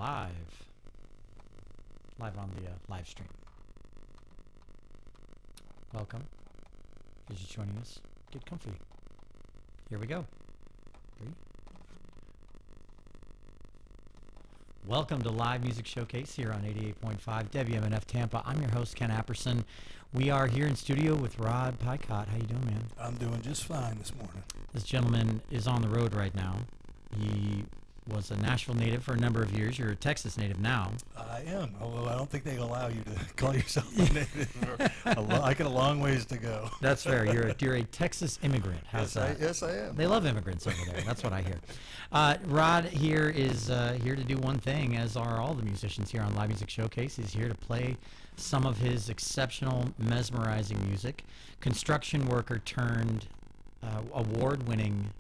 live on the live stream. Welcome. If you're just joining us, get comfy. Here we go. 3. Welcome to Live Music Showcase here on 88.5 WMNF Tampa. I'm your host, Ken Apperson. We are here in studio with Rod Picott. How you doing, man? I'm doing just fine this morning. This gentleman is on the road right now. He was a Nashville native for a number of years. You're a Texas native now. I am, although I don't think they allow you to call yourself a native. I got a long ways to go. That's fair. You're a Texas immigrant. How's that? Yes, I am. They love immigrants over there. That's what I hear. Rod here is here to do one thing, as are all the musicians here on Live Music Showcase. He's here to play some of his exceptional, mesmerizing music. Construction worker turned award-winning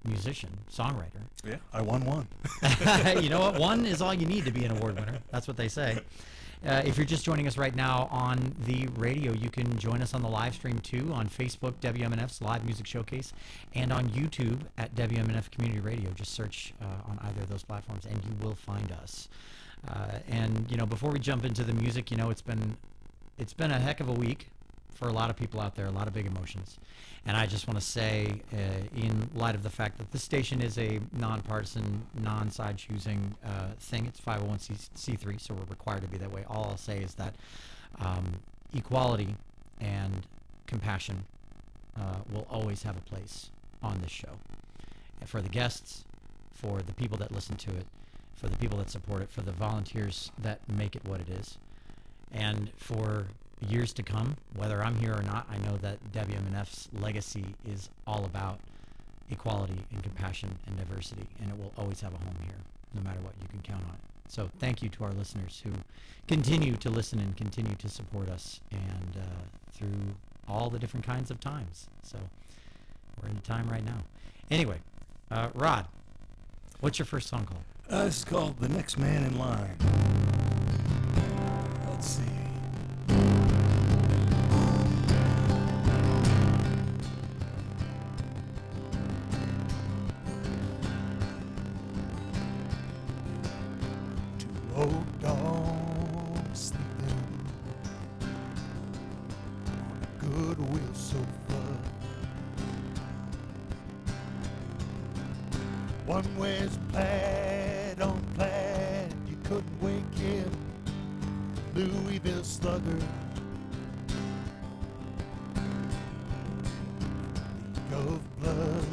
musician, songwriter. Yeah, I won one. You know what? One is all you need to be an award winner. That's what they say. If you're just joining us right now on the radio, you can join us on the live stream too on Facebook, WMNF's Live Music Showcase, and on YouTube at WMNF Community Radio. Just search on either of those platforms and you will find us. And you know, before we jump into the music, you know, it's been a heck of a week for a lot of people out there, a lot of big emotions. And I just want to say, in light of the fact that this station is a nonpartisan, non-side-choosing thing, it's 501c3, so we're required to be that way. All I'll say is that equality and compassion will always have a place on this show. And for the guests, for the people that listen to it, for the people that support it, for the volunteers that make it what it is, and for years to come, whether I'm here or not, I know that WMNF's legacy is all about equality and compassion and diversity, and it will always have a home here, no matter what. You can count on it. So thank you to our listeners who continue to listen and continue to support us, and through all the different kinds of times. So we're in a time right now. Anyway, Rod, what's your first song called? This is called The Next Man in Line. Let's see. Old dog sleeping on a Goodwill sofa. One wears plaid on plaid, you couldn't wake him. Louisville slugger, leak of blood.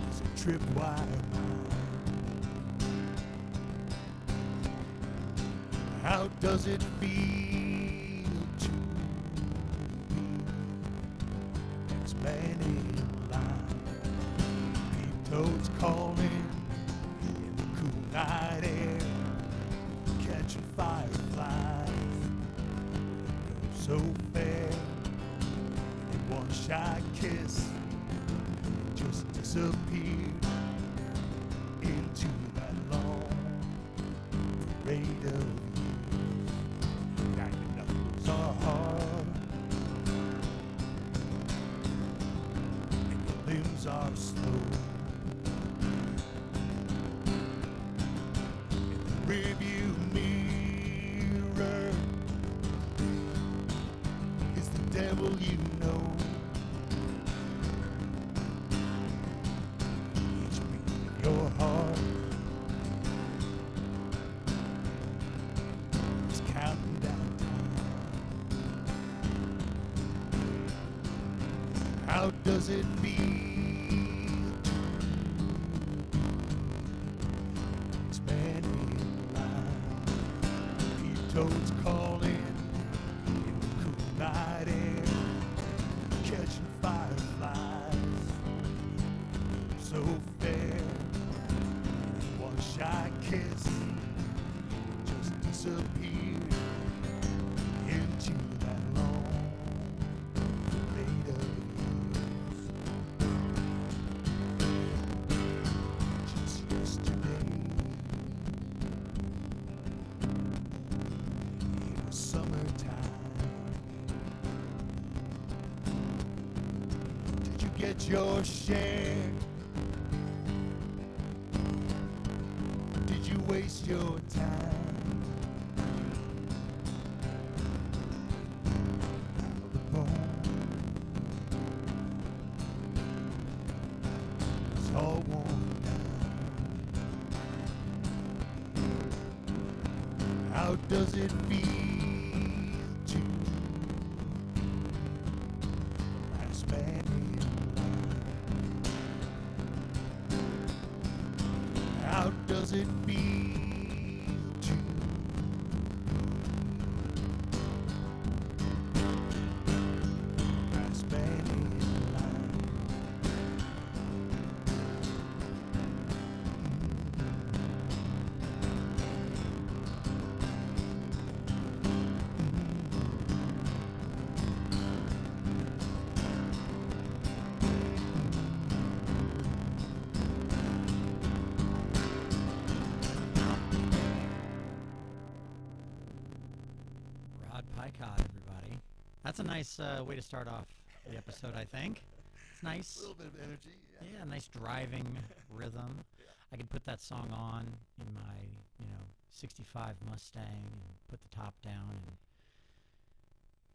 It's a tripwire mind. How does it feel to be next man in line? Peep toads calling in the cool night air, catching fireflies with a girl so fair. In one shy kiss, it just disappeared into that long parade of are hard and your limbs are slow. In the rearview mirror is the devil you know. Each beat of your heart is counting down. How does it feel to next man in line? Peep toads calling in the cool night air, catching fireflies so fair. One shy kiss just disappeared into that long parade of get your share waste your time. How the bone is all worn down. How does it feel to last man in line? How does it feel to last man in line? Rod Picott, everybody. That's a nice way to start off the episode, I think. It's A nice. little bit of energy. Yeah, nice driving rhythm. I could put that song on in my, 65 Mustang and put the top down and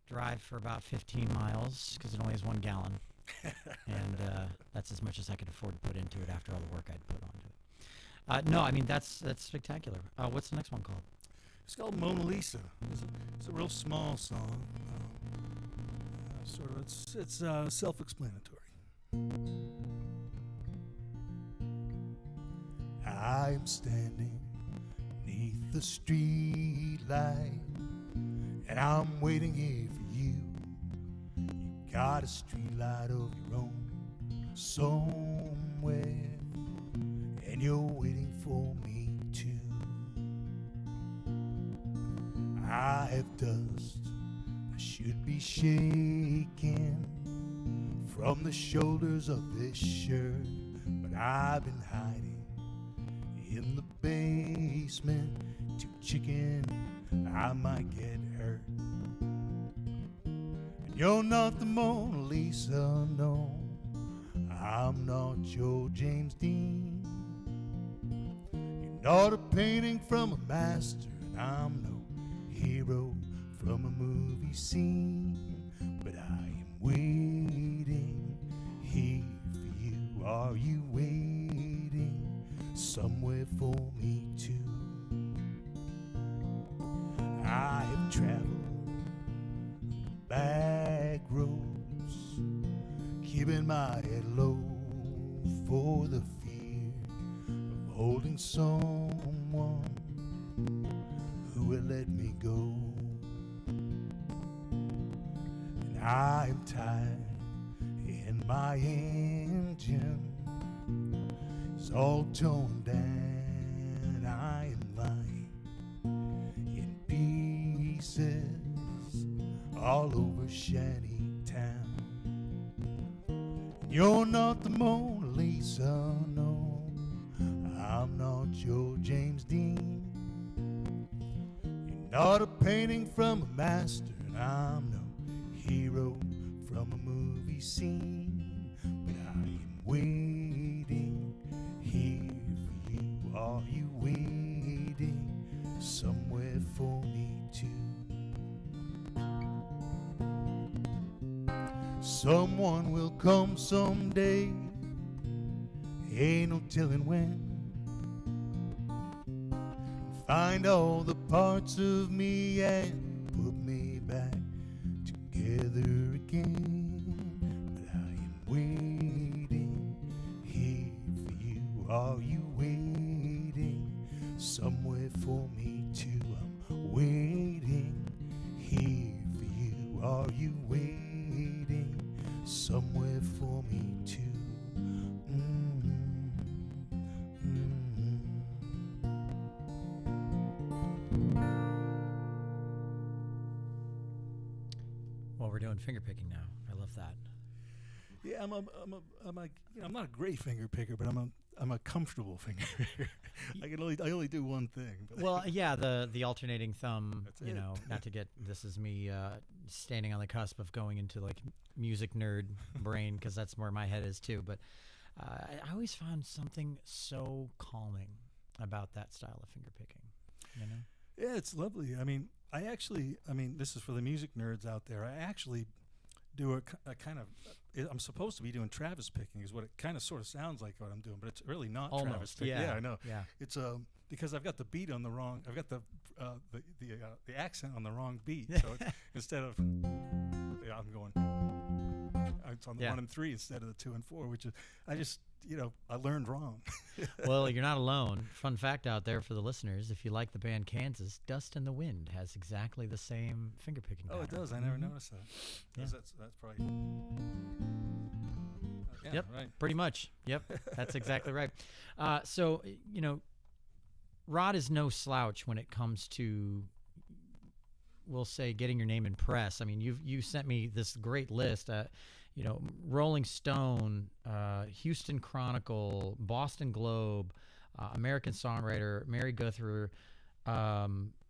drive for about 15 miles because it only has 1 gallon. And that's as much as I could afford to put into it after all the work I'd put onto it. No, I mean, that's spectacular. What's the next one called? It's called Mona Lisa. It's a real small song. It's self-explanatory. I'm standing neath the street light, and I'm waiting here for you. You got a street light of your own somewhere, and you're waiting for me too. I have dust I should be shaking from the shoulders of this shirt, but I've been hiding in the basement, too chicken I might get hurt. And you're not the Mona Lisa, no, I'm not your James Dean. You're not a painting from a master, and I'm no hero from a movie scene, but I am waiting here for you. Are you waiting somewhere for me too? I have traveled back roads, keeping my head low for the fear of holding someone who will let me go. And I am tired, and my engine is all torn down. I am lying in pieces all over Shanty Town. And you're not the Mona Lisa, no, I'm not your James Dean. Not a painting from a master, and I'm no hero from a movie scene, but I am waiting here for you. Are you waiting somewhere for me too? Someone will come someday, ain't no telling when. Find all the parts of me and put me back together again. But I am waiting here for you. Are you waiting somewhere for me too? I'm waiting here for you. Are you waiting somewhere for me too? Well, we're doing finger picking now. I love that. Yeah, I'm not a great finger picker, but I'm a comfortable finger picker. I only do one thing. But Well, yeah, the alternating thumb, That's it. not to get, this is me standing on the cusp of going into like music nerd brain, because that's where my head is too. But I always found something so calming about that style of finger picking? You know? Yeah, it's lovely. I mean, this is for the music nerds out there. I actually do a kind of, I'm supposed to be doing Travis picking is what it kind of sort of sounds like what I'm doing, but it's really not Travis Almost, picking. yeah. I know. Yeah. It's because I've got the beat on the wrong, I've got the accent on the wrong beat. So instead of, I'm going, it's on the 1 and 3 instead of the 2 and 4, which is, I learned wrong. Well, you're not alone. Fun fact out there for the listeners: if you like the band Kansas, Dust in the Wind has exactly the same finger picking. Oh, pattern. it does. I never noticed that. Yeah. That's probably. Yeah, Yep. right. Pretty much. Yep. That's exactly right. So Rod is no slouch when it comes to, we'll say, getting your name in press. I mean, you sent me this great list. Rolling Stone, Houston Chronicle, Boston Globe, American Songwriter, Mary Guthrie,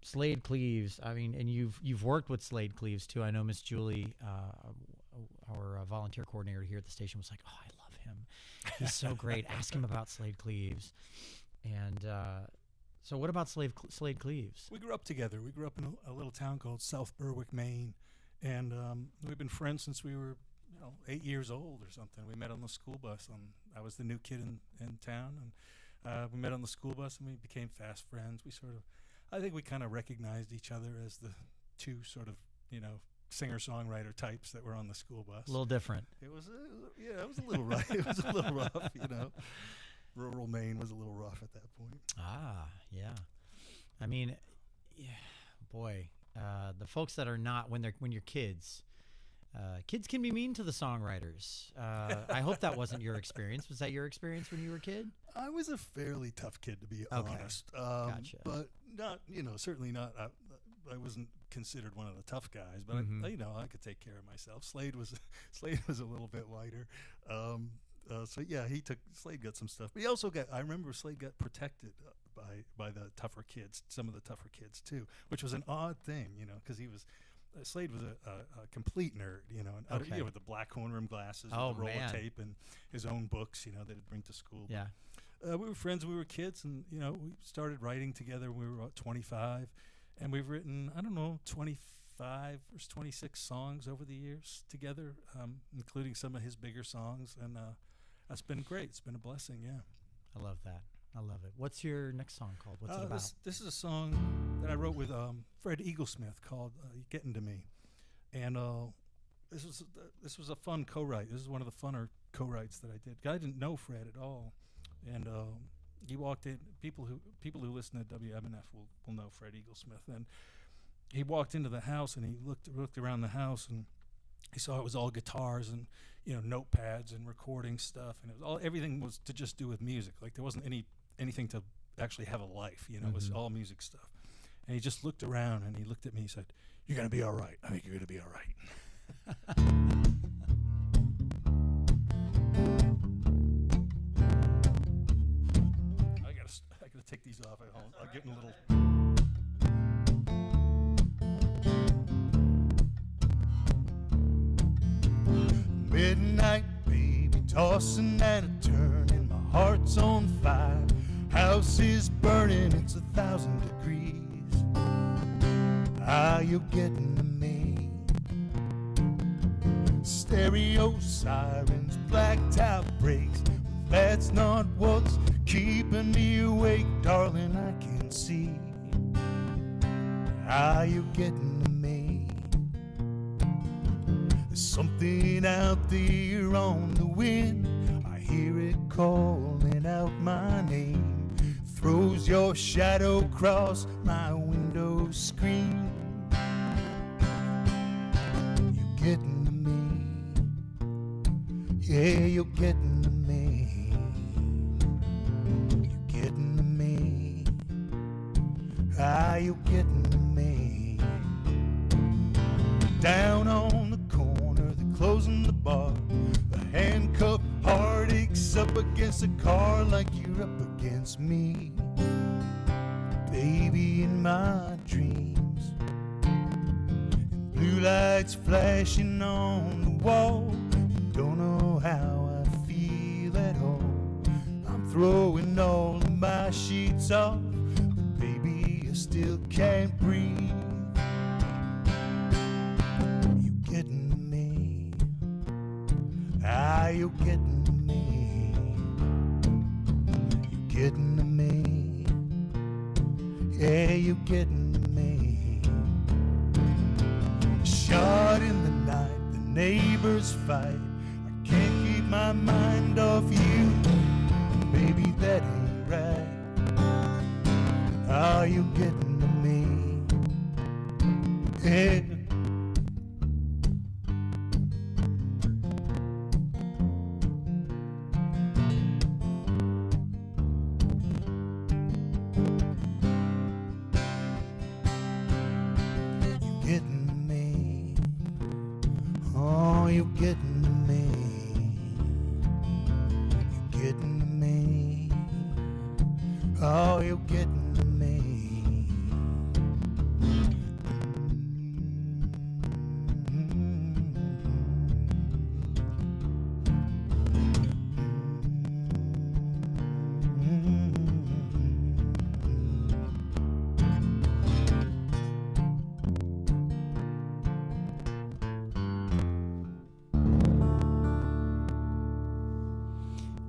Slade Cleaves. I mean, and you've worked with Slade Cleaves too. I know Miss Julie, our volunteer coordinator here at the station, was like, "Oh, I love him. He's so great. Ask him about Slade Cleaves." And so, what about Slade Cleaves? We grew up together. We grew up in a little town called South Berwick, Maine, and we've been friends since we were 8 years old or something. We met on the school bus. I was the new kid in town, and we met on the school bus, and we became fast friends. I think we kind of recognized each other as the two sort of, singer-songwriter types that were on the school bus. A little different. It was a little rough. It was a little rough, Rural Maine was a little rough at that point. Ah, yeah. I mean, yeah, boy, the folks that are not when you're kids. Kids can be mean to the songwriters. I hope that wasn't your experience. Was that your experience when you were a kid? I was a fairly tough kid, to be honest. Gotcha. But not, certainly not. I wasn't considered one of the tough guys, but I could take care of myself. Slade was a little bit lighter. So yeah, Slade got some stuff, but he also I remember Slade got protected by the tougher kids, some of the tougher kids too, which was an odd thing, because Slade was a complete nerd, and with the black horn rim glasses, and the roll of tape, and his own books, that he'd bring to school. Yeah. We were friends when we were kids, and we started writing together when we were about 25, and we've written 25 or 26 songs over the years together, including some of his bigger songs, and that's been great. It's been a blessing. Yeah. I love that. I love it. What's your next song called? What's it about? This is a song that I wrote with Fred Eaglesmith called "Getting to Me," and this was a fun co-write. This is one of the funner co-writes that I did. I didn't know Fred at all, and he walked in. People who listen to WMNF will know Fred Eaglesmith, and he walked into the house and he looked around the house and he saw it was all guitars and notepads and recording stuff, and it was everything was to just do with music. Like there wasn't anything to actually have a life, it was all music stuff. And he just looked around and he looked at me and he said, "You're going to be all right. I think you're going to be all right." I gotta take these off. I'll get in a little. Midnight, baby, tossing and a turning. My heart's on fire. House is burning. It's 1,000 degrees. You're getting to me. Stereo sirens, blacked out brakes. But that's not what's keeping me awake, darling. I can see. You're getting to me. There's something out there on the wind. I hear it calling out my name. Throws your shadow across my window screen. You're getting to me. Yeah, you're getting to me. You're getting to me. You're getting to me. Down on the corner, they're closing the bar. The handcuffed heart aches up against a car like you're up against me. Baby, in my dreams, and blue lights flashing on the wall. You don't know how I feel at all. I'm throwing all of my sheets off, but baby, I still can't breathe. You getting me? Ah, you getting me? You getting me? Yeah, you getting me? Shot in the night, the neighbors fight. I can't keep my mind off you. Baby, that ain't right. Are you getting to me? Yeah. You getting me? Oh, you getting me? You getting me? Oh, you getting me?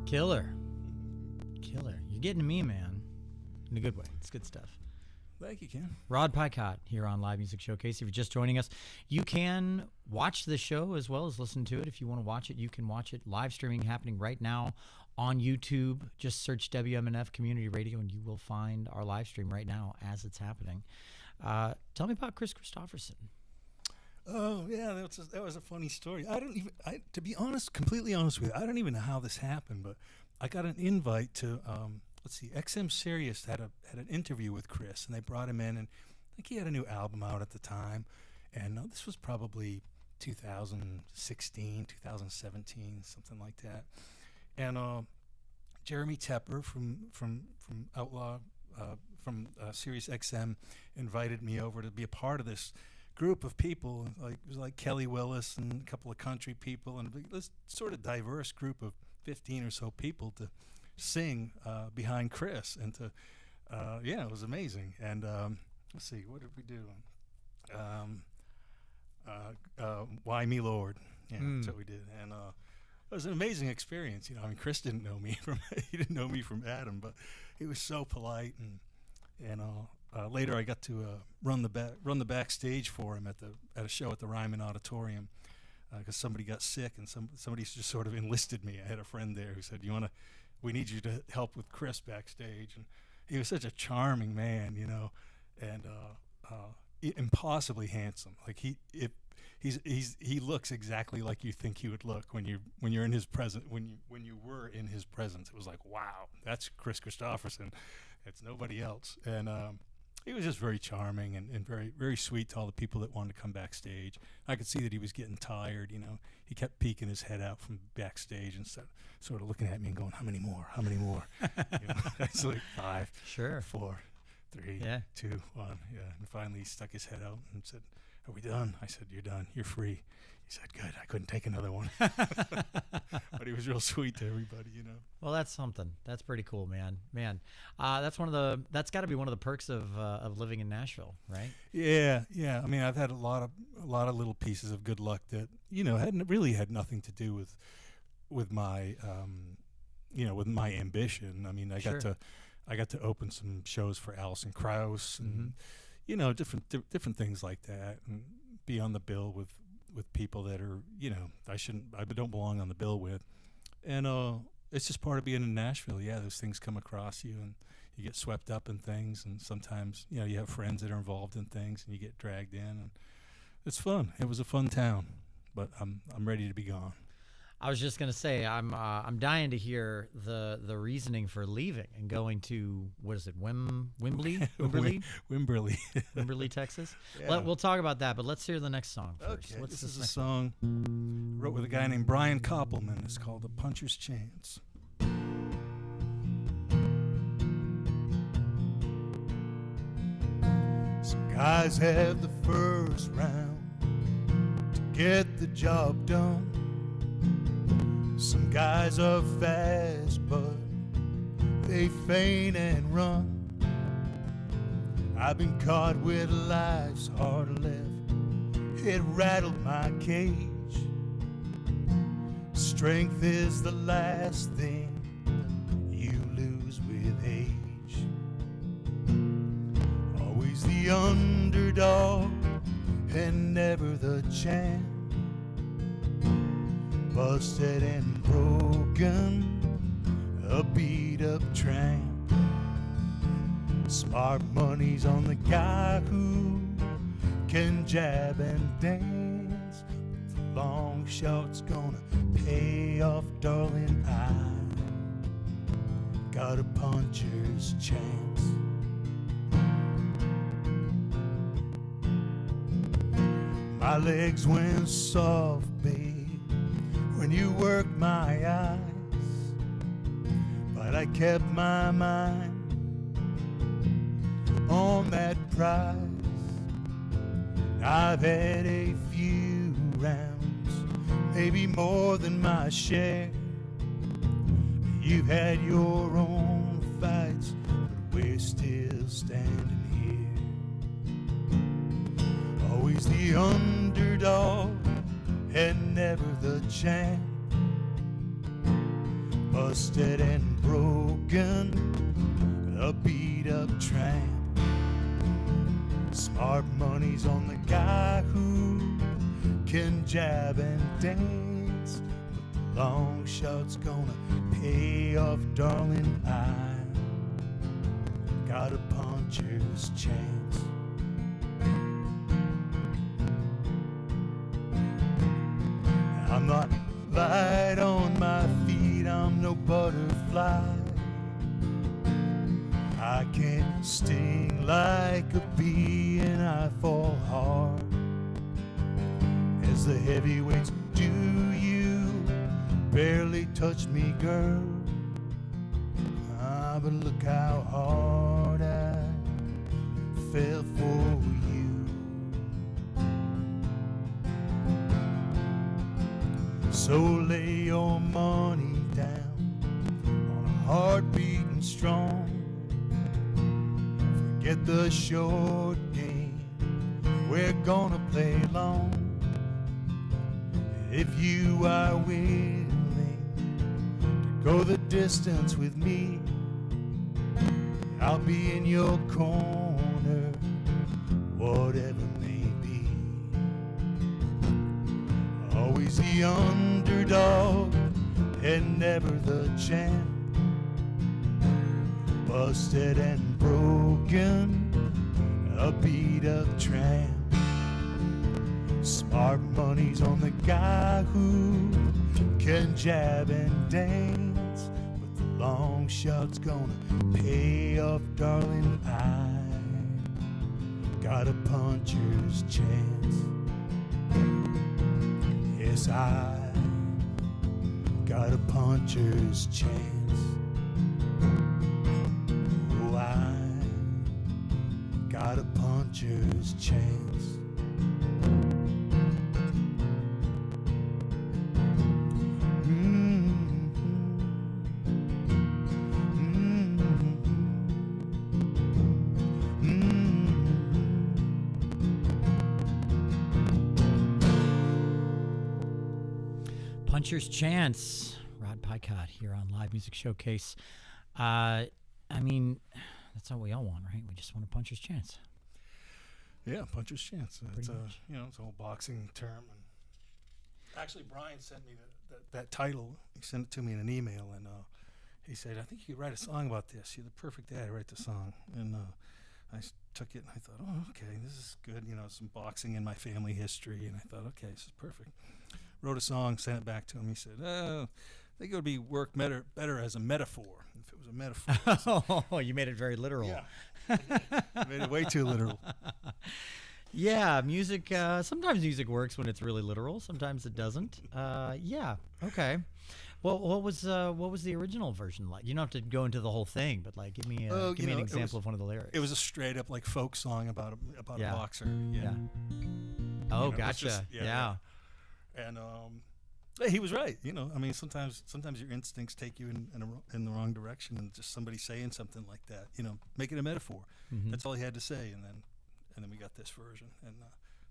Killer. Killer. You're getting to me, man. In a good way. It's good stuff. Thank you, Ken. Rod Picott here on Live Music Showcase. If you're just joining us, you can watch the show as well as listen to it. If you want to watch it, you can watch it. Live streaming happening right now on YouTube. Just search WMNF Community Radio and you will find our live stream right now as it's happening. Tell me about Chris Christopherson. Oh yeah, that was a funny story. To be honest, completely honest with you, I don't even know how this happened, but I got an invite to XM Sirius had an interview with Chris, and they brought him in, and I think he had a new album out at the time, and this was probably 2016, 2017, something like that, and Jeremy Tepper from Outlaw from Sirius XM invited me over to be a part of this group of people. Like it was like Kelly Willis and a couple of country people, and this sort of diverse group of 15 or so people to sing behind Chris, and to it was amazing. And let's see, what did we do? Why Me Lord? Yeah, that's what we did, and it was an amazing experience. You know, I mean, Chris didn't know me from Adam, but he was so polite, and later I got to run the backstage for him at a show at the Ryman Auditorium, because somebody got sick, and somebody just sort of enlisted me. I had a friend there who said, we need you to help with Chris backstage. And he was such a charming man, you know, and impossibly handsome. Like he looks exactly like you think he would look when you're in his presence, when you were in his presence. It was like, wow, that's Chris Christopherson. It's nobody else. And he was just very charming and very, very sweet to all the people that wanted to come backstage. I could see that he was getting tired, you know. He kept peeking his head out from backstage and sort of looking at me and going, how many more? You know, it's like 5, Sure. 4, 3, Yeah. 2, 1. Yeah. And finally he stuck his head out and said, are we done? I said, you're done. You're free. He said, good. I couldn't take another one. But he was real sweet to everybody, you know. Well, that's something. That's pretty cool, man. That's got to be one of the perks of living in Nashville, right? Yeah. I mean, I've had a lot of little pieces of good luck that, you know, had nothing to do with my with my ambition. I mean, I got to open some shows for Alison Krauss and you know, different things like that, and be on the bill with people that are, you know, I don't belong on the bill with. And it's just part of being in Nashville. Yeah, those things come across you, and you get swept up in things, and sometimes, you know, you have friends that are involved in things, and you get dragged in, and it's fun. It was a fun town, but I'm ready to be gone. I was just gonna say I'm dying to hear the reasoning for leaving and going to, what is it, Wimberley, Texas. Yeah. We'll talk about that, but let's hear the next song first. Okay, What's this is a next song wrote with a guy named Brian Koppelman. It's called "A Puncher's Chance." Some guys have the first round to get the job done. Some guys are fast, but they feint and run. I've been caught with life's hard left. It rattled my cage. Strength is the last thing you lose with age. Always the underdog and never the champ. Busted and broken, a beat up tramp. Smart money's on the guy who can jab and dance. But the long shot's gonna pay off, darling. I got a puncher's chance. My legs went soft, babe, when you worked my eyes, but I kept my mind on that prize. I've had a few rounds, maybe more than my share. You've had your own fights, but we're still standing here. Always the underdog and never the champ. Busted and broken, a beat up tramp. Smart money's on the guy who can jab and dance, but the long shot's gonna pay off, darling. I got a puncher's chance. I'm not light on my feet, I'm no butterfly. I can't sting like a bee, and I fall hard as the heavyweights do. You barely touch me, girl. But look how hard I fell for you. So lay your money down on a heart beating strong. Forget the short game, we're gonna play long. If you are willing to go the distance with me, I'll be in your corner, whatever may be. Always the underdog and never the champ. Busted and broken, a beat up tramp. Smart money's on the guy who can jab and dance, but the long shot's gonna pay off, darling. I got a puncher's chance. Yes, I got a puncher's chance. Oh, I got a puncher's chance. Puncher's Chance, Rod Picott here on Live Music Showcase. I mean, that's all we all want, right? We just want a puncher's chance. Yeah, puncher's chance. It's much. it's an old boxing term. And actually, Brian sent me that title. He sent it to me in an email, and he said, "I think you could write a song about this. You're the perfect guy to write the song." And I took it and I thought, "Oh, okay, this is good. You know, some boxing in my family history." And I thought, "Okay, this is perfect." Wrote a song, sent it back to him. He said, "I think it would work better as a metaphor, if it was a metaphor." Oh, you made it very literal. Yeah. Made it way too literal. Yeah, music, sometimes music works when it's really literal. Sometimes it doesn't. Yeah, okay. Well, what was the original version like? You don't have to go into the whole thing, but like give me an example of one of the lyrics. It was a straight up like folk song about a boxer. Yeah. Oh, gotcha. Yeah. And He was right. You know, I mean, sometimes your instincts take you in the wrong direction, and just somebody saying something like that, you know, make it a metaphor. Mhm. That's all he had to say, and then we got this version, and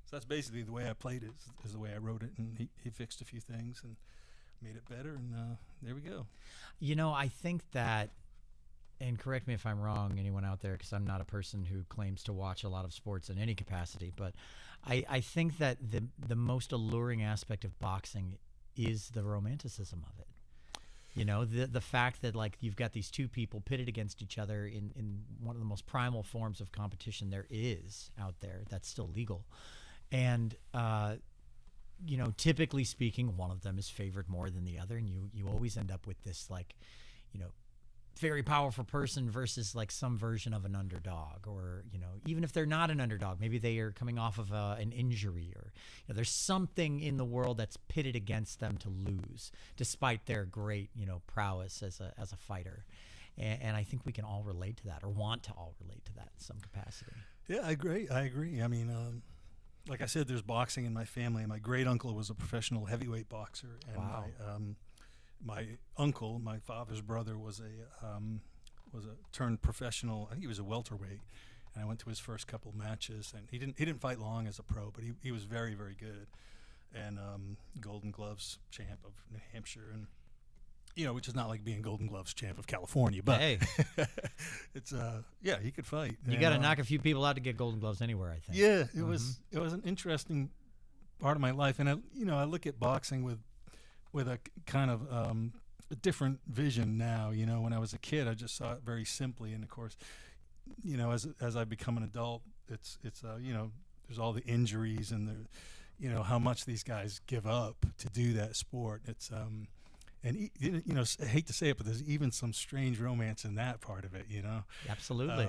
so that's basically the way I played it. Is the way I wrote it, and he fixed a few things and made it better, and there we go. You know, I think that, and correct me if I'm wrong, anyone out there, because I'm not a person who claims to watch a lot of sports in any capacity, but I think that the most alluring aspect of boxing is the romanticism of it. You know, the fact that, like, you've got these two people pitted against each other in one of the most primal forms of competition there is out there that's still legal. And, you know, typically speaking, one of them is favored more than the other. And you always end up with this, like, you know, very powerful person versus like some version of an underdog, or, you know, even if they're not an underdog, maybe they are coming off of an injury, or, you know, there's something in the world that's pitted against them to lose despite their great, you know, prowess as a fighter. And I think we can all relate to that, or want to all relate to that in some capacity. Yeah, I agree. I mean, like I said, there's boxing in my family. My great uncle was a professional heavyweight boxer, and Wow. my uncle, my father's brother, was a turned professional. I think he was a welterweight, and I went to his first couple matches, and he didn't fight long as a pro, but he was very, very good, and Golden Gloves champ of New Hampshire, and, you know, which is not like being Golden Gloves champ of California, but Hey, it's yeah, he could fight. you And, got to knock a few people out to get Golden Gloves anywhere, I think. yeah, it was an interesting part of my life, and I look at boxing with a kind of a different vision now. You know, when I was a kid, I just saw it very simply, and of course, you know, as I become an adult, it's you know, there's all the injuries and the, you know, how much these guys give up to do that sport. It's and you know, I hate to say it, but there's even some strange romance in that part of it. You know, Absolutely.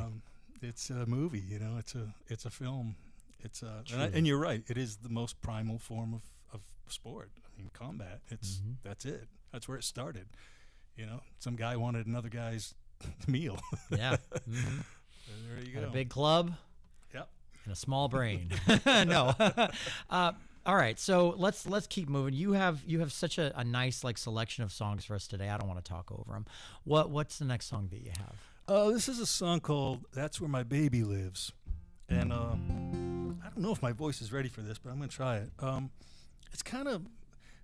it's a movie. You know, it's a film. It's Truly. and you're right. It is the most primal form of sport. I mean, combat. That's it. That's where it started. You know, some guy wanted another guy's meal. Yeah. There you Got go. a big club Yep. and a small brain. No. All right, so let's keep moving. You have such a nice, like, selection of songs for us today. I don't want to talk over them. What's the next song that you have? This is a song called "That's Where My Baby Lives," and I don't know if my voice is ready for this, but I'm going to try it. It's kind of,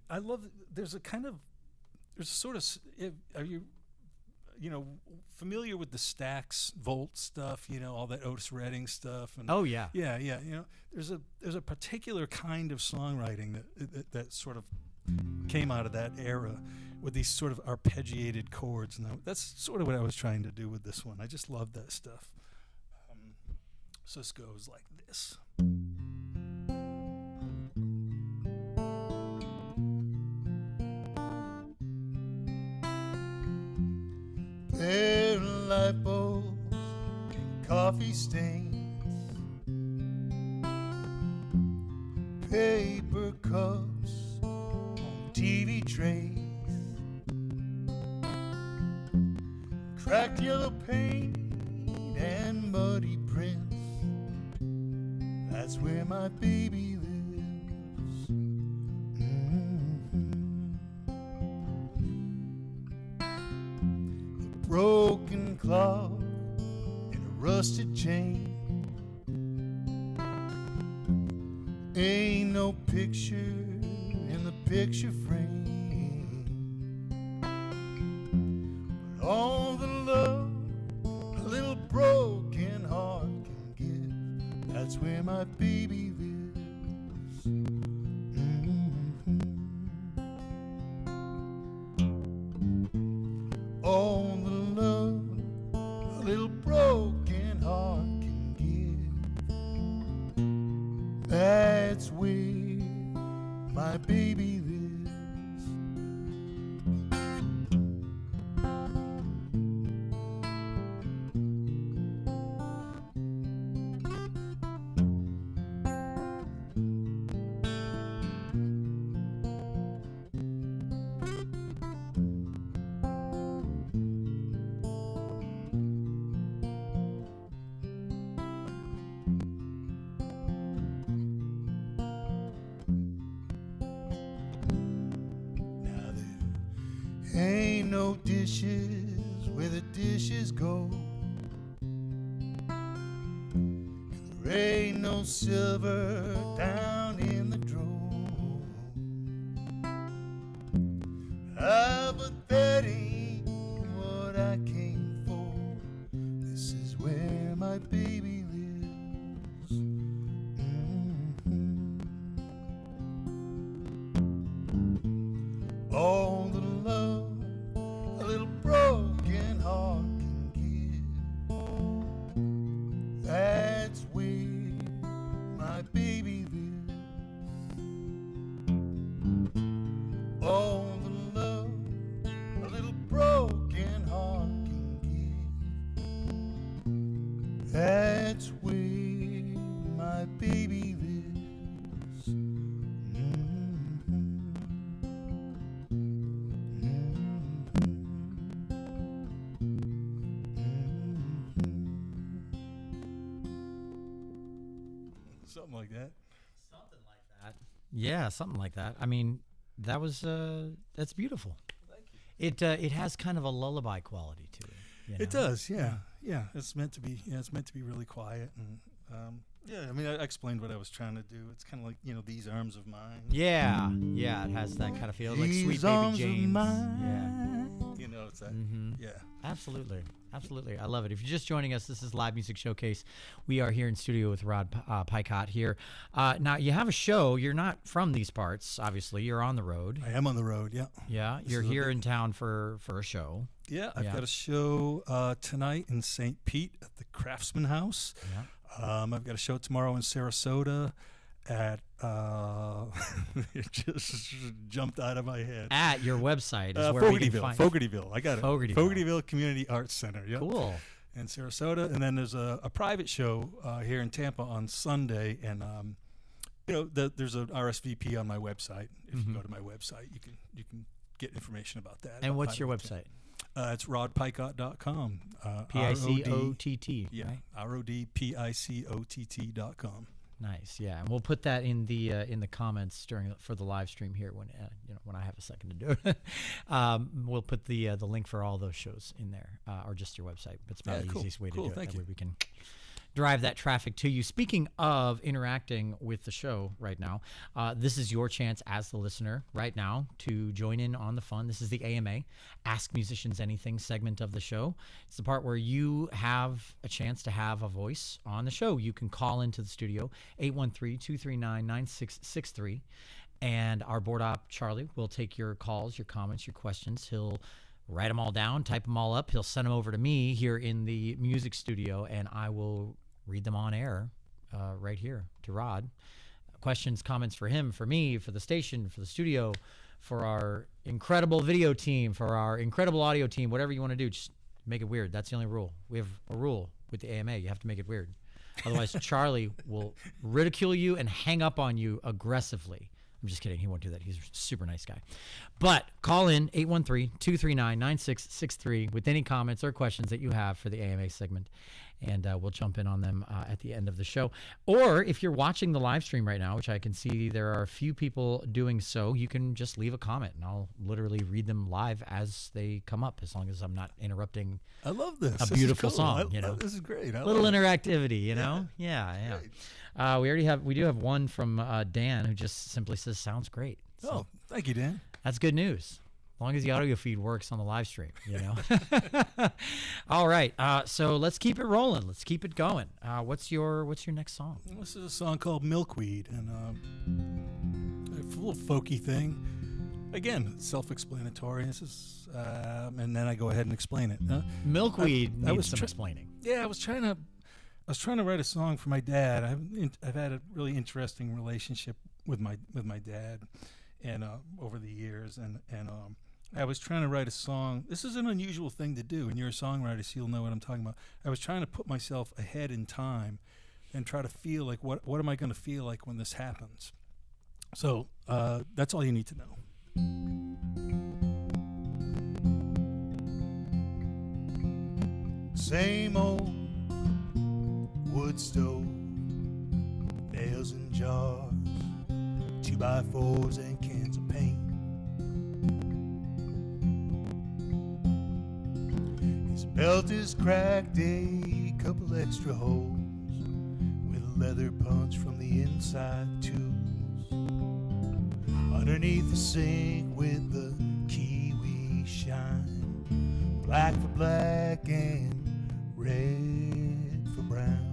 I love. There's a sort of. Are you, you know, familiar with the Stax Volt stuff? You know, all that Otis Redding stuff. And Oh, yeah. yeah. You know, there's a particular kind of songwriting that sort of came out of that era, with these sort of arpeggiated chords, and that's sort of what I was trying to do with this one. I just love that stuff. So this goes like this. Pair of light bulbs and coffee stains, paper cups on TV trays, cracked yellow paint and muddy prints. That's where my baby lives. A broken clock and a rusted chain. Ain't no picture in the picture frame, but all the love a little broken heart can give, that's where my baby lives. All the love a little broken heart can give, that's where my baby lives. ain't no dishes where the dishes go. There ain't no silver down in the drawer. Ah, but that ain't what I came for. This is where my baby lives. All the love a little broken heart can give, that's where my baby lives. All the love a little broken heart can give, that's where my baby lives. Something like that. Something like that. Yeah, something like that. I mean, that was that's beautiful. Thank you. It has kind of a lullaby quality to it. You know? It does, yeah. It's meant to be. Yeah, it's meant to be really quiet, and yeah. I mean, I explained what I was trying to do. It's kind of like, you know, These Arms of Mine. Yeah, it has that kind of feel, like Sweet These Baby arms of James. mine. You know, it's that. Yeah. Absolutely. I love it. If you're just joining us, this is Live Music Showcase. We are here in studio with Rod Picott here. Now, you have a show. You're not from these parts, obviously. You're on the road. I am on the road. Yeah. Yeah, you're here in town for a show. Yeah, I've got a show tonight in St. Pete at the Craftsman House. Yeah. I've got a show tomorrow in Sarasota at it just jumped out of my head. At your website is where we can find Fogartyville. I got it. Fogartyville. Fogartyville Community Arts Center. Yep. Cool. In Sarasota, and then there's a private show here in Tampa on Sunday, and you know, there's an RSVP on my website. If you go to my website, you can get information about that. And what's your website? It's rodpicott.com. P-I-C-O-T-T. Yeah, right? RODPICOTT.com. Nice, yeah, and we'll put that in the comments for the live stream here when when I have a second to do it. We'll put the link for all those shows in there, or just your website. But it's probably the easiest way to do it. Thank That you. way we can drive that traffic to you. Speaking of interacting with the show right now, this is your chance as the listener right now to join in on the fun. This is the AMA, Ask Musicians Anything segment of the show. It's the part where you have a chance to have a voice on the show. You can call into the studio, 813-239-9663, and our board op, Charlie, will take your calls, your comments, your questions. He'll write them all down, type them all up. He'll send them over to me here in the music studio, and I will read them on air right here to Rod. Questions, comments for him, for me, for the station, for the studio, for our incredible video team, for our incredible audio team, whatever you want to do, just make it weird. That's the only rule. We have a rule with the AMA. You have to make it weird. Otherwise, Charlie will ridicule you and hang up on you aggressively. I'm just kidding. He won't do that. He's a super nice guy. But call in 813-239-9663 with any comments or questions that you have for the AMA segment, and we'll jump in on them at the end of the show. Or if you're watching the live stream right now, which I can see there are a few people doing so, you can just leave a comment, and I'll literally read them live as they come up, as long as I'm not interrupting. I love this. A beautiful this is cool. song, you know. This is great. A little interactivity, you know? Yeah. We do have one from Dan, who just simply says, "Sounds great." So Oh, thank you, Dan. that's good news. As long as the audio feed works on the live stream, you know. All right, so let's keep it rolling. Let's keep it going. What's your next song? This is a song called Milkweed, and a little folky thing. Again, self-explanatory. This is, and then I go ahead and explain it. Milkweed I needs was some explaining. Yeah, I was trying to write a song for my dad. I've had a really interesting relationship with my dad, and over the years, and I was trying to write a song. This is an unusual thing to do, and you're a songwriter, so you'll know what I'm talking about. I was trying to put myself ahead in time and try to feel like, what am I going to feel like when this happens? So that's all you need to know. Same old wood stove, nails and jars, 2x4s and cans of paint. Belt is cracked, a couple extra holes with a leather punch from the inside tools. Underneath the sink with the kiwi shine, black for black and red for brown.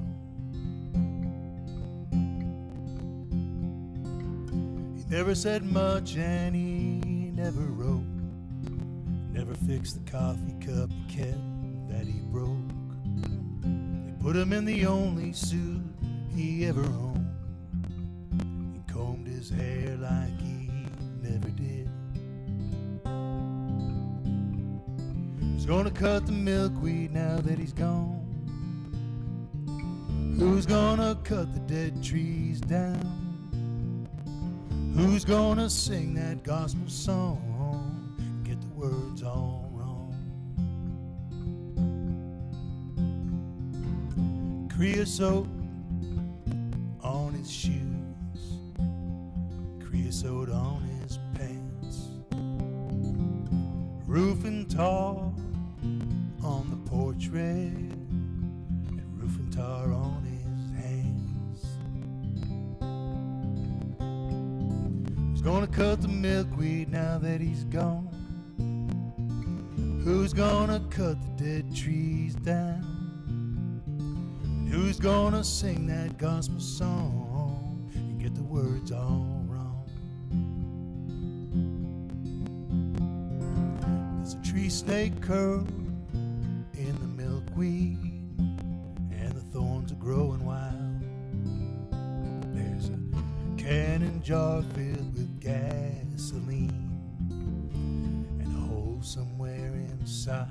He never said much and he never wrote, never fixed the coffee cup he kept that he broke. They put him in the only suit he ever owned and combed his hair like he never did. Who's gonna cut the milkweed now that he's gone? Who's gonna cut the dead trees down? Who's gonna sing that gospel song and get the words all wrong? Creosote on his shoes, creosote on his pants, roofing tar on the porch rail, and roofing tar on his hands. Who's gonna cut the milkweed now that he's gone? Who's gonna cut the dead trees down? Who's gonna sing that gospel song and get the words all wrong? There's a tree snake curled in the milkweed, and the thorns are growing wild. There's a cannon jar filled with gasoline, and a hole somewhere inside.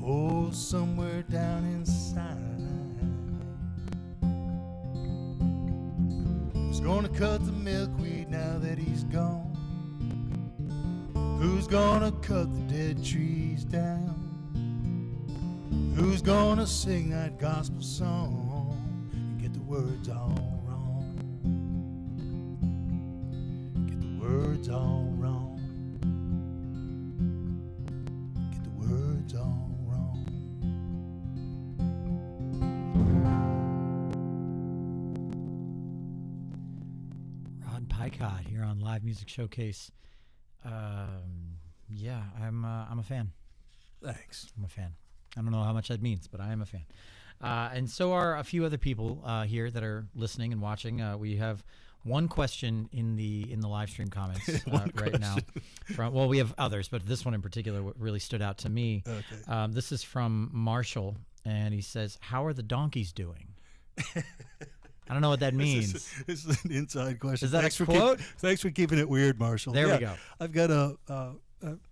Oh, somewhere down inside. Who's gonna cut the milkweed now that he's gone? Who's gonna cut the dead trees down? Who's gonna sing that gospel song and get the words all wrong? Get the words all wrong. Get the words all wrong. Picott here on Live Music Showcase. Yeah, I'm a fan. Thanks. I'm a fan. I don't know how much that means, but I am a fan. And so are a few other people here that are listening and watching. We have one question in the live stream comments right now. Well, we have others, but this one in particular really stood out to me. Okay. This is from Marshall, and he says, "How are the donkeys doing?" I don't know what that means. This is an inside question. Is that thanks a quote? Thanks for keeping it weird, Marshall. There we go. I've got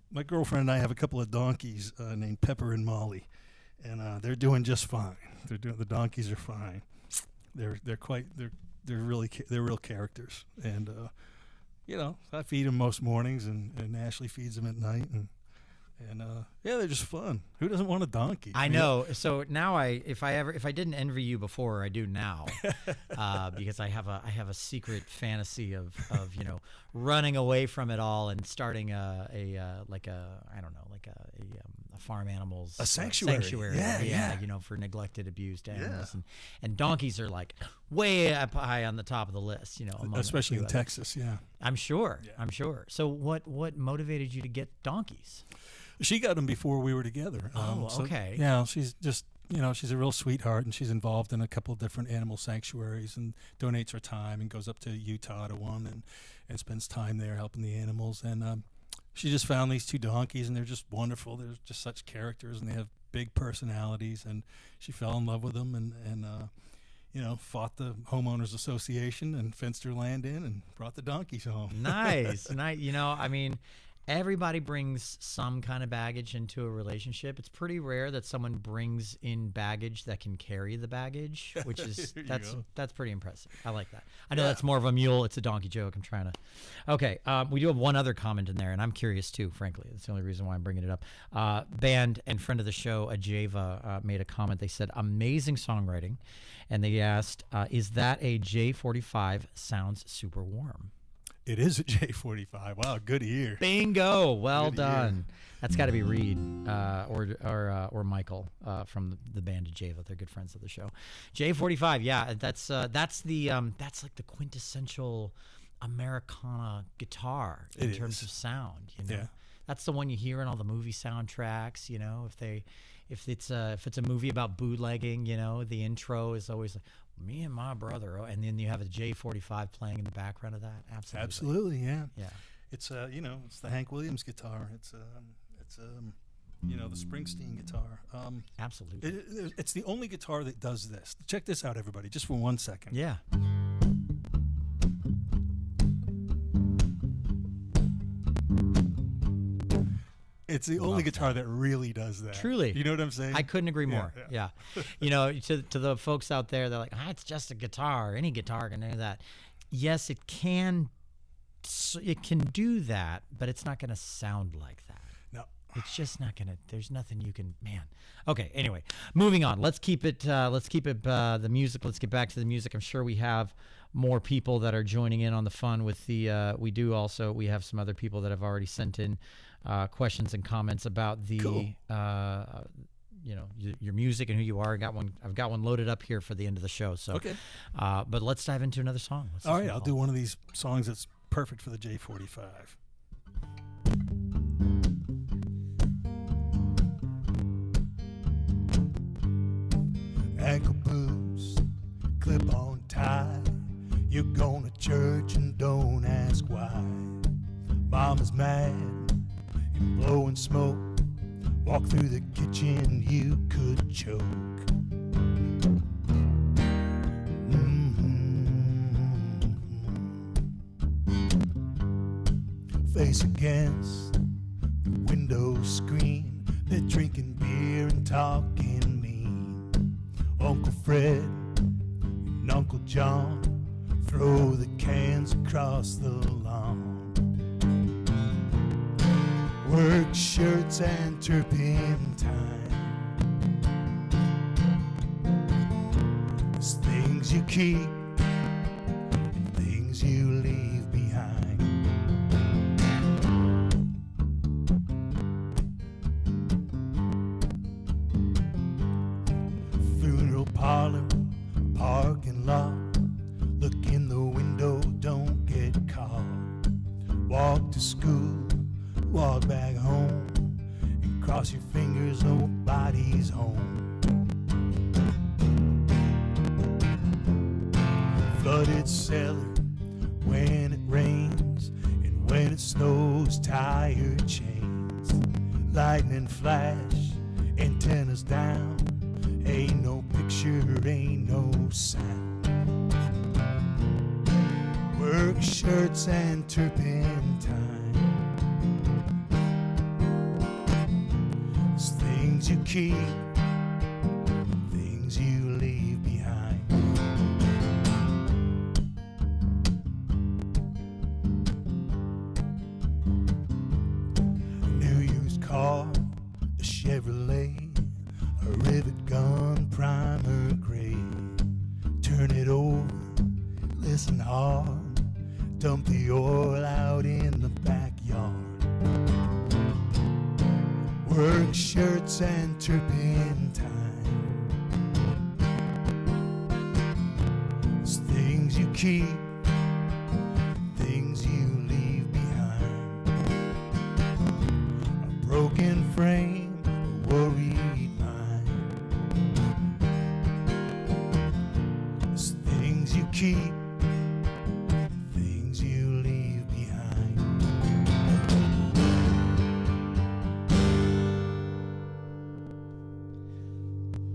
my girlfriend and I have a couple of donkeys named Pepper and Molly, and they're doing just fine. The donkeys are fine. They're real characters, and I feed them most mornings, and Ashley feeds them at night, and yeah, they're just fun. Who doesn't want a donkey? I know. So now if I didn't envy you before, I do now, because I have a secret fantasy of running away from it all and starting a farm animals sanctuary. Yeah. For neglected, abused animals, and donkeys are like way up high on the top of the list. Especially in Texas. Yeah, I'm sure. So what motivated you to get donkeys? She got them before we were together. Okay. Yeah, she's just, she's a real sweetheart, and she's involved in a couple of different animal sanctuaries and donates her time and goes up to Utah to one and spends time there helping the animals. And she just found these two donkeys, and they're just wonderful. They're just such characters, and they have big personalities. And she fell in love with them and fought the homeowners association and fenced her land in and brought the donkeys home. Nice. Everybody brings some kind of baggage into a relationship. It's pretty rare that someone brings in baggage that can carry the baggage, which is that's pretty impressive. I like that. I know that's more of a mule. It's a donkey joke. I'm trying to. Okay, we do have one other comment in there, and I'm curious too. Frankly, that's the only reason why I'm bringing it up. Band and friend of the show, Ajava, made a comment. They said amazing songwriting, and they asked, "Is that a J45? Sounds super warm." It is a J45. Wow, good ear. Bingo. Well Good ear. done. That's got to be Reed or Michael from the band of Java. They're good friends of the show. J45. Yeah, that's like the quintessential Americana guitar in It terms is. of sound. You know, Yeah. that's the one you hear in all the movie soundtracks. You know, if it's a movie about bootlegging, you know, the intro is always like, me and my brother, and then you have a J45 playing in the background of that. Absolutely. Absolutely, yeah. Yeah. It's it's the Hank Williams guitar. It's the Springsteen guitar. Absolutely. It's the only guitar that does this. Check this out, everybody, just for 1 second. Yeah. It's the only guitar that really does that. Truly. You know what I'm saying? I couldn't agree more. Yeah. You know, to the folks out there, they're like, it's just a guitar. Any guitar can do that. Yes, it can do that, but it's not going to sound like that. No. It's just not going to, there's nothing you can, man. Okay, anyway, moving on. Let's keep it the music. Let's get back to the music. I'm sure we have more people that are joining in on the fun with the, we have some other people that have already sent in questions and comments about the, Cool. your music and who you are. I've got one loaded up here for the end of the show. So, Okay. But let's dive into another song. What's this All one right, I'll called? do one of these songs that's perfect for the J45. Ankle boots, clip on tie. You're going to church and don't ask why. Mama's mad and blowing smoke. Walk through the kitchen, you could choke. Face against the window screen. They're drinking beer and talking mean. Uncle Fred and Uncle John throw the cans across the lawn. Work shirts and turpentine. There's things you keep and things you leave behind. Funeral parlor, parking lot. Look in the window, don't get caught. Walk to school, walk back home, and cross your fingers, nobody's home. Flooded cellar when it rains, and when it snows, tire chains. Lightning flash, antennas down. Ain't no picture, ain't no sound. Work shirts and turpentine. It's things you keep, things you leave behind. New used car, a Chevrolet, a rivet gun, primer gray. Turn it over, listen hard. Dump the oil out in the backyard. Work shirts and turpentine. It's things you keep, things you leave behind. A broken frame, a worried mind. It's things you keep, things you leave behind.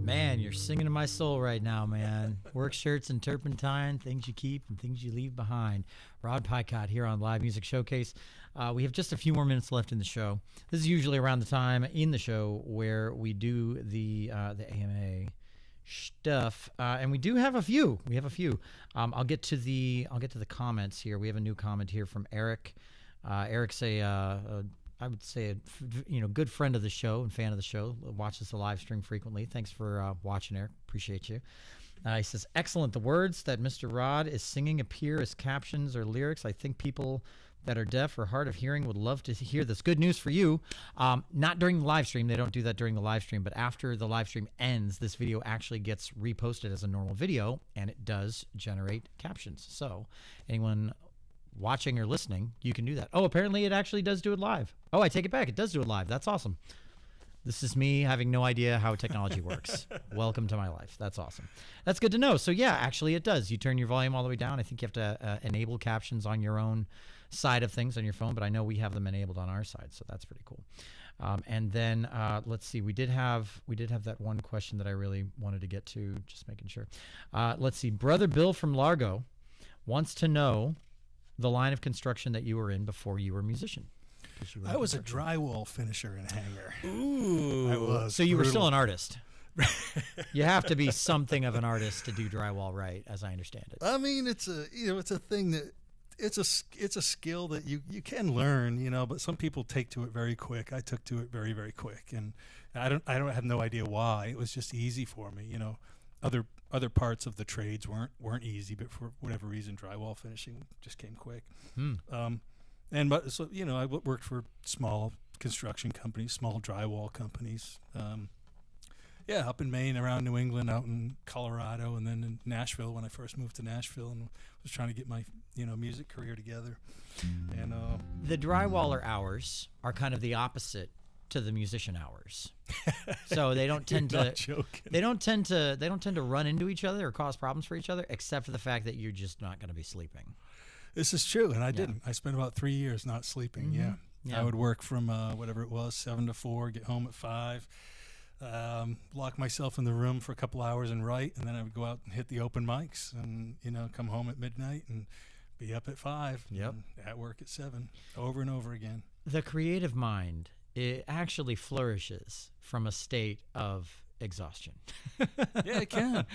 Man, you're singing to my soul right now, man. Work shirts and turpentine, things you keep and things you leave behind. Rod Picott here on Live Music Showcase. We have just a few more minutes left in the show. This is usually around the time in the show where we do the AMA stuff, and we do have a few. We have a few. I'll get to the comments here. We have a new comment here from Eric. Eric's a I would say, good friend of the show and fan of the show. Watches the live stream frequently. Thanks for watching, Eric. Appreciate you. He says, excellent. The words that Mr. Rod is singing appear as captions or lyrics. I think people that are deaf or hard of hearing would love to hear this. Good news for you. Not during the live stream. They don't do that during the live stream. But after the live stream ends, this video actually gets reposted as a normal video, and it does generate captions. So anyone watching or listening, you can do that. Oh, apparently it actually does do it live. Oh, I take it back. It does do it live. That's awesome. This is me having no idea how technology works. Welcome to my life. That's awesome. That's good to know. So yeah, actually it does. You turn your volume all the way down. I think you have to enable captions on your own side of things on your phone, but I know we have them enabled on our side, so that's pretty cool. And then let's see, we did have that one question that I really wanted to get to, just making sure. Let's see, Brother Bill from Largo wants to know the line of construction that you were in before you were a musician. I was a drywall finisher and hanger. Ooh. I was. So you were still an artist. You have to be something of an artist to do drywall right, as I understand it. I mean, it's a thing that it's a skill that you can learn, but some people take to it very quick. I took to it very, very quick, and I don't have no idea why. It was just easy for me, Other parts of the trades weren't easy, but for whatever reason, drywall finishing just came quick. I worked for small construction companies, small drywall companies. Up in Maine, around New England, out in Colorado, and then in Nashville when I first moved to Nashville and was trying to get my music career together. And the drywaller hours are kind of the opposite to the musician hours. So they don't tend You're to not joking. they don't tend to run into each other or cause problems for each other, except for the fact that you're just not going to be sleeping. This is true, and I didn't. I spent about 3 years not sleeping. Mm-hmm. I would work from whatever it was, 7 to 4, get home at 5, lock myself in the room for a couple hours and write, and then I would go out and hit the open mics, and come home at midnight and be up at 5. Yep. And at work at 7, over and over again. The creative mind, it actually flourishes from a state of exhaustion. Yeah, it can.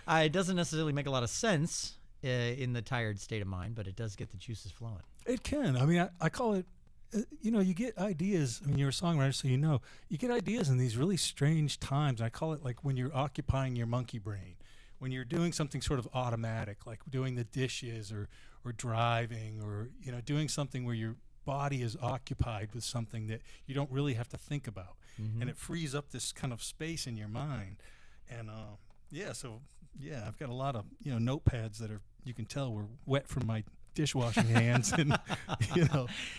It doesn't necessarily make a lot of sense in the tired state of mind, but it does get the juices flowing. It can. I mean, I call it, you get ideas when you're a songwriter, so you get ideas in these really strange times. I call it like when you're occupying your monkey brain, when you're doing something sort of automatic, like doing the dishes or driving or, doing something where your body is occupied with something that you don't really have to think about. Mm-hmm. And it frees up this kind of space in your mind. And, I've got a lot of, notepads that you can tell were wet from my dishwashing hands, and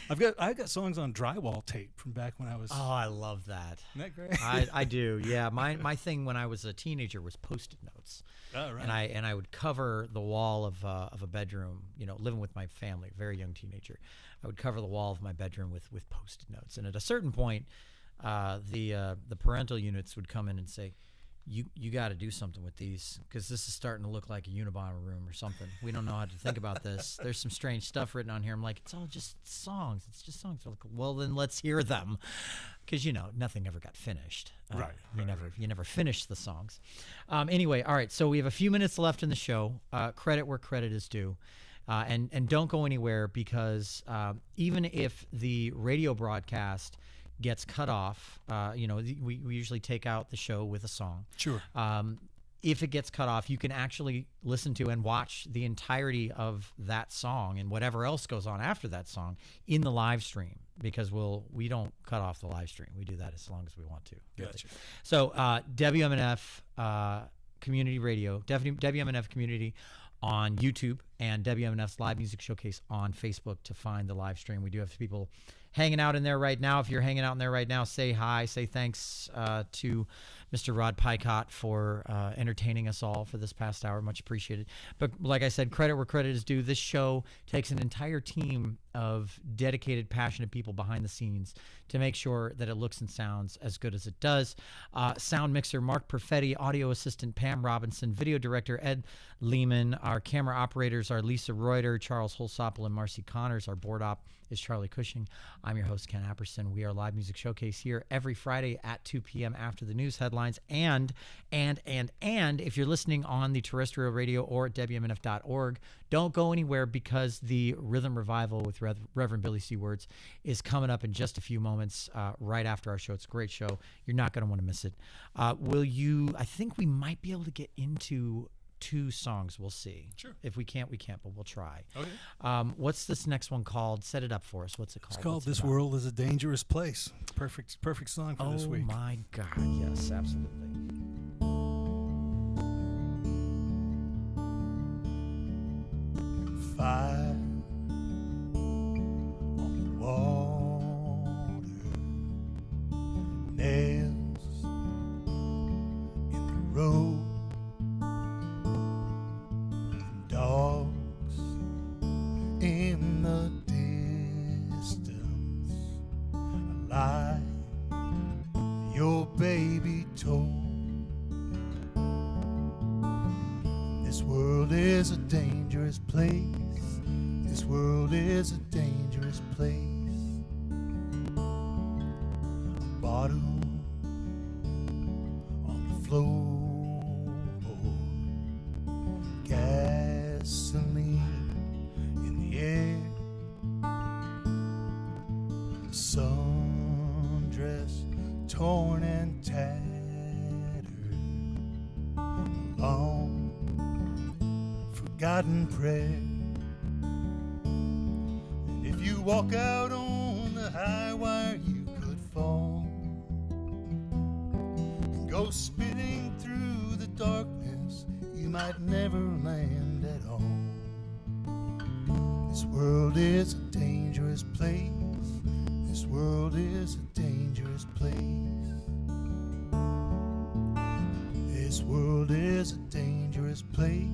I've got songs on drywall tape from back when I was. Oh, I love that. Isn't that great? I do. Yeah, my thing when I was a teenager was Post-it notes. Oh, right. And I would cover the wall of a bedroom. Living with my family, very young teenager, I would cover the wall of my bedroom with Post-it notes. And at a certain point, the parental units would come in and say, You got to do something with these, because this is starting to look like a Unabomber room or something. We don't know how to think about this. There's some strange stuff written on here. I'm like, it's all just songs. It's just songs. They're like, well, then let's hear them, because nothing ever got finished. You never finished the songs. Anyway, all right. So we have a few minutes left in the show. Credit where credit is due, and don't go anywhere, because even if the radio broadcast gets cut off, we usually take out the show with a song. Sure. If it gets cut off, you can actually listen to and watch the entirety of that song and whatever else goes on after that song in the live stream, because we don't cut off the live stream. We do that as long as we want to. Really. Gotcha. So WMNF Community Radio, WMNF Community on YouTube, and WMNF's Live Music Showcase on Facebook to find the live stream. We do have people hanging out in there right now. If you're hanging out in there right now, say hi, say thanks to Mr. Rod Picott for entertaining us all for this past hour. Much appreciated. But like I said, credit where credit is due. This show takes an entire team of dedicated, passionate people behind the scenes to make sure that it looks and sounds as good as it does. Sound mixer Mark Perfetti, audio assistant Pam Robinson, video director Ed Lehman. Our camera operators are Lisa Reuter, Charles Holsopple, and Marcy Connors. Our board op is Charlie Cushing. I'm your host, Ken Apperson. We are Live Music Showcase here every Friday at 2 p.m. after the news headlines. lines. And if you're listening on the terrestrial radio or at WMNF.org, don't go anywhere, because the Rhythm Revival with Reverend Billy C. Words is coming up in just a few moments right after our show. It's a great show. You're not going to want to miss it. I think we might be able to get into 2 songs. We'll see. Sure. If we can't, we can't, but we'll try. Okay. What's this next one called? Set it up for us. What's it called? It's called What's it This about? World is a Dangerous Place. Perfect song for this week. Oh my God. Yes, absolutely. Fire on the water, nails in the road, and dogs in the distance, a lie your baby told. This world is a dangerous place. This world is a dangerous place. A bottle on the floor, gasoline in the air, a sundress torn and tattered, a long forgotten prayer. And if you walk out on the high wire, you could fall and go spinning through the darkness. You might never land at all. This world is a dangerous place. This world is a dangerous place. This world is a dangerous place.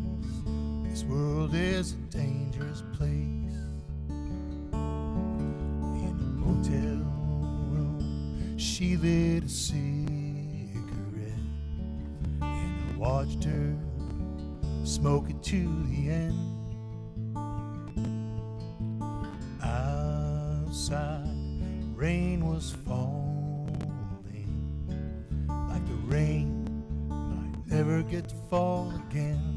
This world is a dangerous place. In a motel room, she lit a cigarette, and I watched her smoke it to the end. Outside, rain was falling, like the rain might never get to fall again.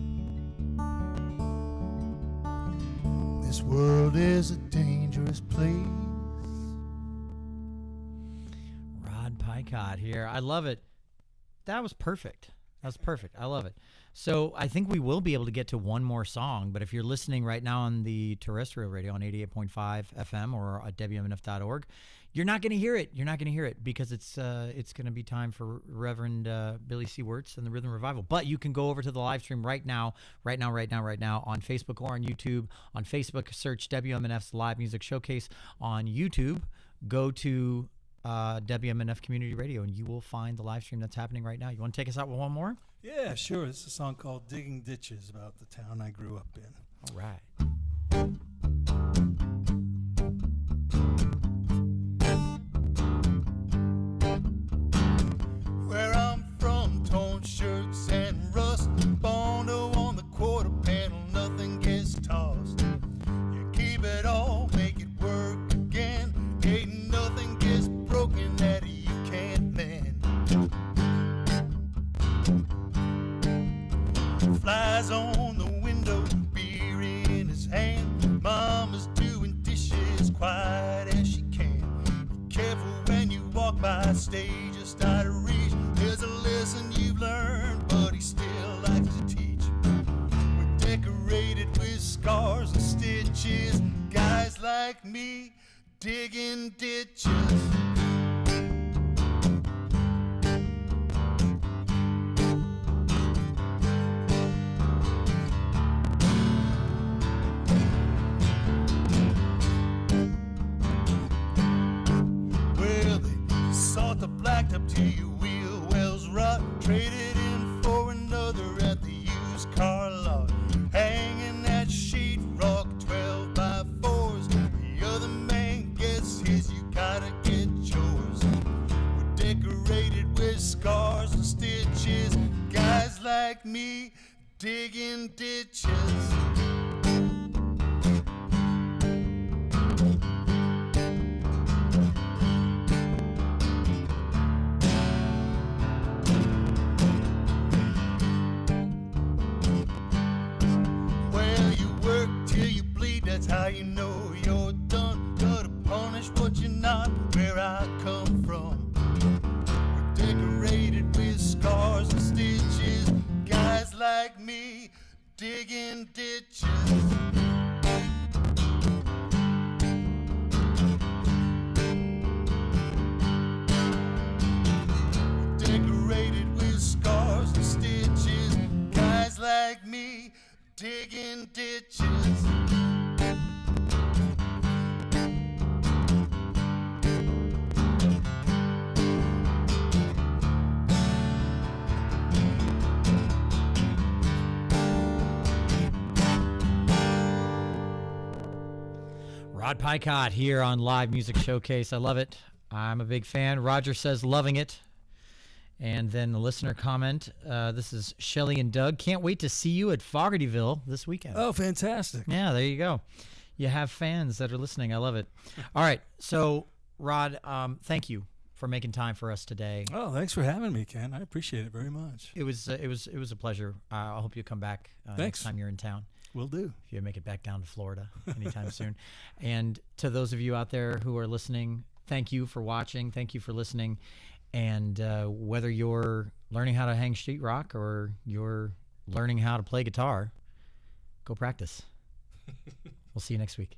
This world is a dangerous place. Rod Picott here. I love it. That was perfect. That was perfect. I love it. So I think we will be able to get to one more song, but if you're listening right now on the terrestrial radio on 88.5 FM or at WMNF.org, you're not going to hear it. You're not going to hear it because it's going to be time for Reverend Billy C. Wirtz and the Rhythm Revival. But you can go over to the live stream right now on Facebook or on YouTube. On Facebook, search WMNF's Live Music Showcase. On YouTube, go to WMNF Community Radio, and you will find the live stream that's happening right now. You want to take us out with one more? Yeah, sure. It's a song called Digging Ditches about the town I grew up in. All right. Where I'm from, torn shirts and rust, Bondo on the quarter panel, nothing gets tossed. You keep it all, make it work again. Ain't nothing gets broken that you can't mend. Flies on the window, beer in his hand. Mama's doing dishes quiet as she can. Be careful when you walk by stage, just out of reach. There's a lesson you've learned, but he still likes to teach. We're decorated with scars and stitches. Guys like me digging ditches. The blacked up to your wheel wells rot, traded in for another at the used car lot. Hanging that sheetrock 12 by 4s. The other man gets his, you gotta get yours. We're decorated with scars and stitches. Guys like me digging ditches. That's how you know you're done. Gotta punish what you're not. Where I come from, we're decorated with scars and stitches. Guys like me digging ditches. Decorated with scars and stitches. Guys like me digging ditches. Rod Picott here on Live Music Showcase. I love it. I'm a big fan. Roger says loving it. And then the listener comment, this is Shelly and Doug. Can't wait to see you at Fogartyville this weekend. Oh, fantastic. Yeah, there you go. You have fans that are listening. I love it. All right. So, Rod, thank you for making time for us today. Oh, thanks for having me, Ken. I appreciate it very much. It was a pleasure. I hope you come back Thanks. next time you're in town. Will do. If you make it back down to Florida anytime soon. And to those of you out there who are listening, thank you for watching. Thank you for listening. And whether you're learning how to hang sheetrock or you're learning how to play guitar, go practice. We'll see you next week.